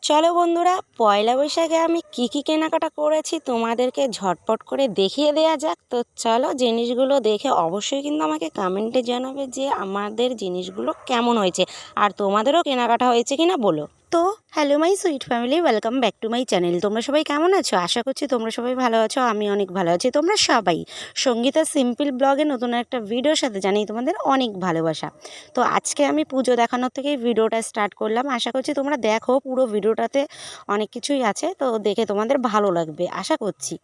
চলো বন্ধুরা, পয়লা বৈশাখে আমি কি কেনাকাটা করেছি তোমাদেরকে ঝটপট করে দেখিয়ে দেওয়া যাক। তো চলো, জিনিসগুলো দেখে অবশ্যই কিন্তু আমাকে কমেন্টে জানাবে যে আমাদের জিনিসগুলো কেমন হয়েছে, আর তোমাদেরও কেনাকাটা হয়েছে কিনা বলো। তো hello my sweet family, welcome back to my channel. তোমরা সবাই কেমন আছো? আশা করছি তোমরা সবাই ভালো আছো, আমি অনেক ভালো আছি। তোমরা সবাই সঙ্গীতা সিম্পল ব্লগে নতুন একটা ভিডিওর সাথে জানাই তোমাদের অনেক ভালোবাসা। তো আজকে আমি পুজো দেখানোর থেকেই ভিডিওটা স্টার্ট করলাম। আশা করছি তোমরা দেখো, পুরো ভিডিওটাতে অনেক কিছুই আছে, তো দেখে তোমাদের ভালো লাগবে আশা করছি।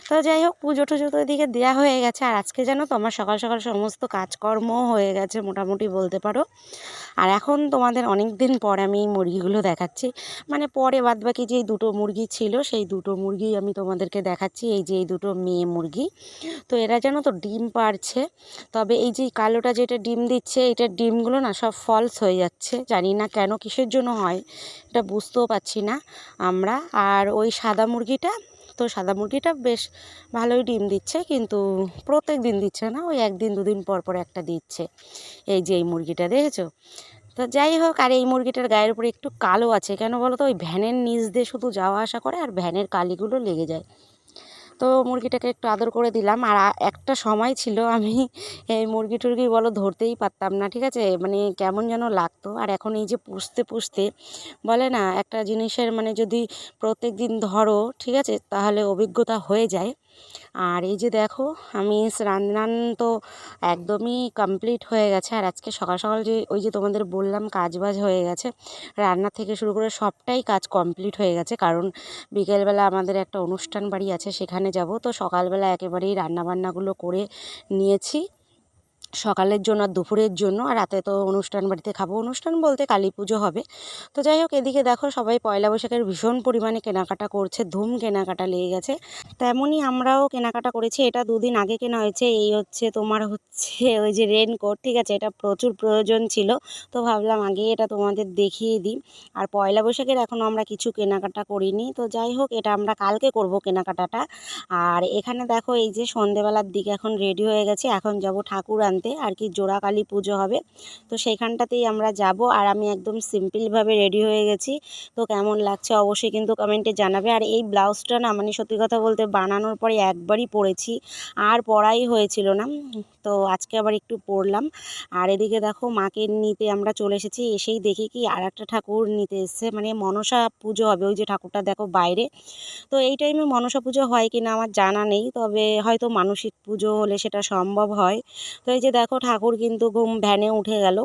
তো যাই হোক, পুজো টুজো তো এদিকে দেওয়া হয়ে গেছে, আর আজকে জানো তো আমার সকাল সকাল সমস্ত কাজকর্ম হয়ে গেছে মোটামুটি বলতে পারো। আর এখন তোমাদের অনেক দিন পর আমি এই মুরগিগুলো দেখাচ্ছি, মানে পরে বাদবাকি যেই দুটো মুরগি ছিল সেই দুটো মুরগি আমি তোমাদেরকে দেখাচ্ছি। এই যে এই দুটো মেয়ে মুরগি, তো এরা জানো তো ডিম পাড়ছে। তবে এই যে কালোটা যেটা ডিম দিচ্ছে, এটার ডিমগুলো না সব ফলস হয়ে যাচ্ছে, জানি না কেন, কিসের জন্য হয় এটা বুঝতেও পারছি না আমরা। আর ওই সাদা মুরগিটা, তো সাদা মুরগিটা বেশ ভালোই ডিম দিচ্ছে, কিন্তু প্রত্যেক দিন দিচ্ছে না, ওই একদিন দুদিন পর পর একটা দিচ্ছে। এই যে এই মুরগিটা দেখেছো? তো যাই হোক, আর এই মুরগিটার গায়ের উপরে একটু কালো আছে, কেন বলো তো? ওই ভ্যানের নিচ দিয়ে শুধু যাওয়া আসা করে আর ভ্যানের কালিগুলো লেগে যায়। তো মুরগিটাকে একটু আদর করে দিলাম। আর একটা সময় ছিল আমি এই মুরগি টুরগি বলো ধরতেই পারতাম না, ঠিক আছে, মানে কেমন যেন লাগতো। আর এখন এই যে পুষতে পুষতে বলে না, একটা জিনিসের মানে যদি প্রত্যেক দিন ধরো, ঠিক আছে, তাহলে অভিজ্ঞতা হয়ে যায়। আর এই যে দেখো, আমি স্নান টান তো একদমই কমপ্লিট হয়ে গেছে। আর আজকে সকাল সকাল যে ওই যে তোমাদের বললাম কাজবাজ হয়ে গেছে, রান্না থেকে শুরু করে সবটাই কাজ কমপ্লিট হয়ে গেছে, কারণ বিকেলবেলা আমাদের একটা অনুষ্ঠান বাড়ি আছে, সেখানে যাব। তো সকালবেলা একেবারেই রান্নাবান্নাগুলো করে নিয়েছি সকালের জন্য আর দুপুরের জন্য। আর রাতে তো অনুষ্ঠান বাড়িতে খাবো, অনুষ্ঠান বলতে কালী পুজো হবে। তো যাই হোক, এদিকে দেখো সবাই পয়লা বৈশাখের ভীষণ পরিমাণে কেনাকাটা করছে, ধুম কেনাকাটা লেগে গেছে। তেমনই আমরাও কেনাকাটা করেছি। এটা দুদিন আগে কেনা হয়েছে। এই হচ্ছে তোমার হচ্ছে ওই যে রেনকোট, ঠিক আছে, এটা প্রচুর প্রয়োজন ছিল, তো ভাবলাম আগে এটা তোমাদের দেখিয়ে দিই। আর পয়লা বৈশাখের এখনও আমরা কিছু কেনাকাটা করিনি, তো যাই হোক, এটা আমরা কালকে করব কেনাকাটাটা। আর এখানে দেখো, এই যে সন্ধেবেলার দিকে এখন রেডি হয়ে গেছি, এখন যাব ঠাকুর আনতে, আর কি জোড়া কালী পুজো হবে, তো সেইখানটাতেই আমরা যাব। আর আমি একদম সিম্পলভাবে রেডি হয়ে গেছি। তো কেমন লাগছে অবশ্যই কিন্তু কমেন্টে জানাবে। আর এই ব্লাউজটা না, মানে সত্যি কথা বলতে বানানোর পরে একবারই পরেছি, আর পরাই হয়েছিল না, তো আজকে আবার একটু পরলাম। আর এদিকে দেখো, মাকে নিতে আমরা চলে এসেছি, এসেই দেখি কি আর একটা ঠাকুর নিতে এসছে, মানে মনসা পুজো হবে। ওই যে ঠাকুরটা দেখো বাইরে, তো এই টাইমে মনসা পুজো হয় কি না আমার জানা নেই, তবে হয়তো মানসিক পুজো হলে সেটা সম্ভব হয়। তো এই যে দেখো, ঠাকুর কিন্তু ভ্যানে উঠে গেল,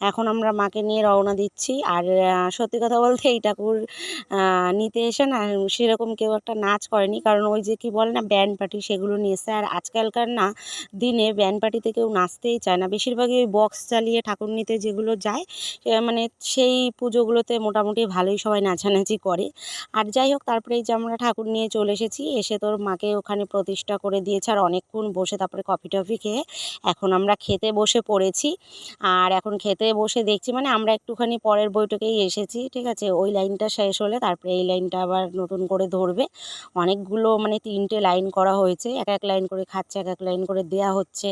এখন আমরা মাকে নিয়ে রওনা দিচ্ছি। আর সত্যি কথা বলতে এই ঠাকুর নিতে এসে না সেরকম কেউ একটা নাচ করেনি, কারণ ওই যে কি বলে না, ব্যান্ড পার্টি, সেগুলো নিয়ে এসছে। আর আজকালকার না দিনে ব্যান্ড পার্টিতে কেউ নাচতেই চায় না, বেশিরভাগই ওই বক্স চালিয়ে ঠাকুর নিতে যেগুলো যায়, মানে সেই পুজোগুলোতে মোটামুটি ভালোই সবাই নাচানাচি করে। আর যাই হোক, তারপরে এই যে আমরা ঠাকুর নিয়ে চলে এসেছি, এসে তোর মাকে ওখানে প্রতিষ্ঠা করে দিয়েছে, আর অনেকক্ষণ বসে তারপরে কফি টফি খেয়ে এখন আমরা খেতে বসে পড়েছি। আর এখন খেতে বসে দেখছি, মানে আমরা একটুখানি পরের বইটাকেই এসেছি, ঠিক আছে, ওই লাইনটা শেষ হলে তারপরে এই লাইনটা আবার নতুন করে ধরবে। অনেকগুলো মানে 3টে লাইন করা হয়েছে, এক এক লাইন করে খাচ্ছে, এক এক লাইন করে দেয়া হচ্ছে,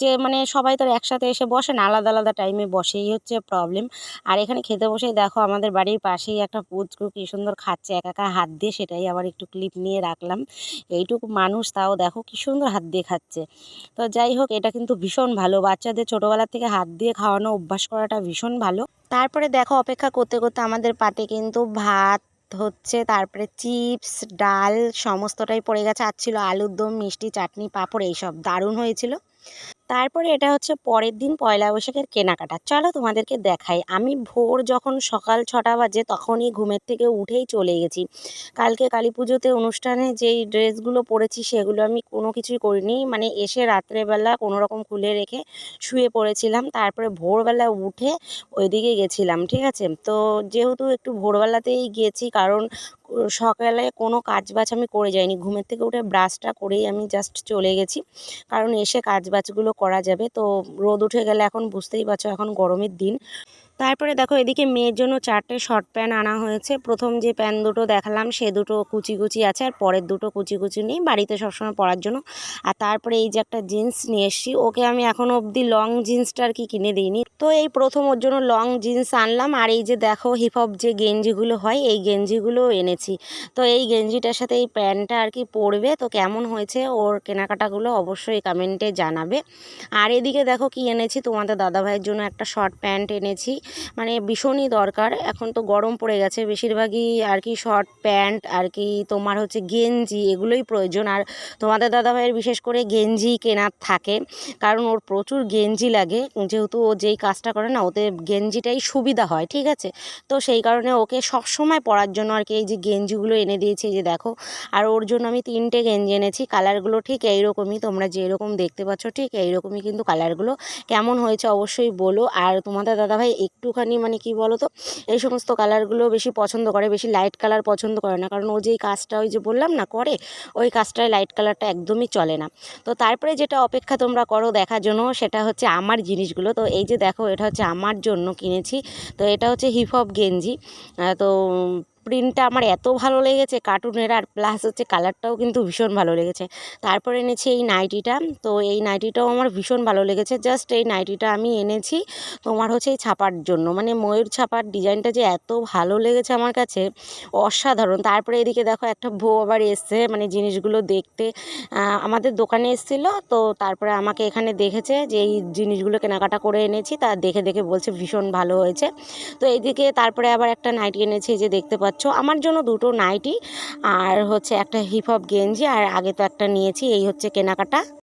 যে মানে সবাই তো আর একসাথে এসে বসে না, আলাদা আলাদা টাইমে বসে, এই হচ্ছে প্রবলেম। আর এখানে খেতে বসেই দেখো, আমাদের বাড়ির পাশেই একটা পুচকু কী সুন্দর খাচ্ছে একা একা হাত দিয়ে, সেটাই আবার একটু ক্লিপ নিয়ে রাখলাম। এইটুকু মানুষ, তাও দেখো কী সুন্দর হাত দিয়ে খাচ্ছে। তো যাই হোক, এটা কিন্তু ভীষণ ভালো, বাচ্চাদের ছোটোবেলা থেকে হাত দিয়ে খাওয়ানো অভ্যাস করাটা ভীষণ ভালো। তারপরে দেখো, অপেক্ষা করতে করতে আমাদের পাতে কিন্তু ভাত হচ্ছে, তারপরে চিপস, ডাল সমস্তটাই পড়ে গেছে, আর ছিল আলুর দম, মিষ্টি, চাটনি, পাঁপড়, এইসব দারুণ হয়েছিল। তারপরে এটা হচ্ছে পরের দিন পয়লা বৈশাখের কেনাকাটা। চলো তোমাদেরকে দেখাই। আমি ভোর যখন সকাল 6টা বাজে তখনই ঘুমের থেকে উঠেই চলে গেছি। কালকে কালী পুজোতে অনুষ্ঠানে যেই ড্রেসগুলো পরেছি সেগুলো আমি কোনো কিছুই করিনি, মানে এসে রাত্রেবেলা কোনো রকম খুলে রেখে শুয়ে পড়েছিলাম। তারপরে ভোরবেলা উঠে ওইদিকে গেছিলাম, ঠিক আছে। তো যেহেতু একটু ভোরবেলাতেই গিয়েছি, কারণ সকালে কোনো কাজ বাজ আমি করে যাইনি, ঘুমের থেকে উঠে ব্রাশটা করেই আমি জাস্ট চলে গেছি, কারণ এসে কাজ বাজগুলো করা যাবে। তো রোদ উঠে গেলে এখন বুঝতেই পারছো, এখন গরমের দিন, তারপরে দেখো এদিকে মেয়ের জন্য 4টে শর্ট প্যান্ট আনা হয়েছে। প্রথম যে প্যান্ট দুটো দেখালাম সে দুটো কুচি কুচি আছে, আর পরের দুটো কুচি কুচি নেই, বাড়িতে সবসময় পরার জন্য। আর তারপরে এই যে একটা জিন্স নিয়ে এসেছি, ওকে আমি এখনও অবধি লং জিন্সটা আর কি কিনে দিইনি। তো এই প্রথম ওর জন্য লং জিন্স আনলাম। আর এই যে দেখো হিপহপ যে গেঞ্জিগুলো হয় এই গেঞ্জিগুলো এনেছি। তো এই গেঞ্জিটার সাথে এই প্যান্টটা আর কি পরবে। তো কেমন হয়েছে ওর কেনাকাটাগুলো অবশ্যই কমেন্টে জানাবে। আর এদিকে দেখো কি এনেছি, তোমাদের দাদাভাইয়ের জন্য একটা শর্ট প্যান্ট এনেছি। মানে ভীষণই দরকার, এখন তো গরম পড়ে গেছে, বেশিরভাগই আর কি শর্ট প্যান্ট আর কি তোমার হচ্ছে গেঞ্জি এগুলোই প্রয়োজন। আর তোমাদের দাদাভাইয়ের বিশেষ করে গেঞ্জি কেনার থাকে, কারণ ওর প্রচুর গেঞ্জি লাগে, যেহেতু ও যেই কাজটা করে না ওতে গেঞ্জিটাই সুবিধা হয়, ঠিক আছে। তো সেই কারণে ওকে সবসময় পরার জন্য আর কি এই যে গেঞ্জিগুলো এনে দিয়েছি, এই যে দেখো। আর ওর জন্য আমি 3টে গেঞ্জি এনেছি, কালারগুলো ঠিক এইরকমই, তোমরা যেরকম দেখতে পাচ্ছ ঠিক এইরকমই কিন্তু কালারগুলো। কেমন হয়েছে অবশ্যই বলো। আর তোমাদের দাদাভাই একটুখানি মানে কি বলো তো, এই সমস্ত কালারগুলো বেশি পছন্দ করে, বেশি লাইট কালার পছন্দ করে না, কারণ ও যেই কাজটা ওই যে বললাম না করে, ওই কাজটায় লাইট কালারটা একদমই চলে না। তো তারপরে যেটা অপেক্ষা তোমরা করো দেখার জন্য সেটা হচ্ছে আমার জিনিসগুলো। তো এই যে দেখো এটা হচ্ছে আমার জন্য কিনেছি। তো এটা হচ্ছে হিপহপ গেঞ্জি। তো প্রিন্টটা আমার এত ভালো লেগেছে কার্টুনের, আর প্লাস হচ্ছে কালারটাও কিন্তু ভীষণ ভালো লেগেছে। তারপরে এনেছি এই নাইটিটা। তো এই নাইটিটাও আমার ভীষণ ভালো লেগেছে। জাস্ট এই নাইটিটা আমি এনেছি তোমার হচ্ছে এই ছাপার জন্য, মানে ময়ূর ছাপার ডিজাইনটা যে এত ভালো লেগেছে আমার কাছে, অসাধারণ। তারপরে এদিকে দেখো একটা বউ আবার এসছে মানে জিনিসগুলো দেখতে, আমাদের দোকানে এসেছিলো। তো তারপরে আমাকে এখানে দেখেছে যে এই জিনিসগুলো কেনাকাটা করে এনেছি, তা দেখে দেখে বলছে ভীষণ ভালো হয়েছে। তো এইদিকে তারপরে আবার একটা নাইটি এনেছি, যে দেখতে পাচ্ছ আমার জন্য 2টো নাইটি, আর হচ্ছে একটা হিপহপ গেঞ্জি, আর আগে তো একটা নিয়েছি। এই হচ্ছে কেনাকাটা।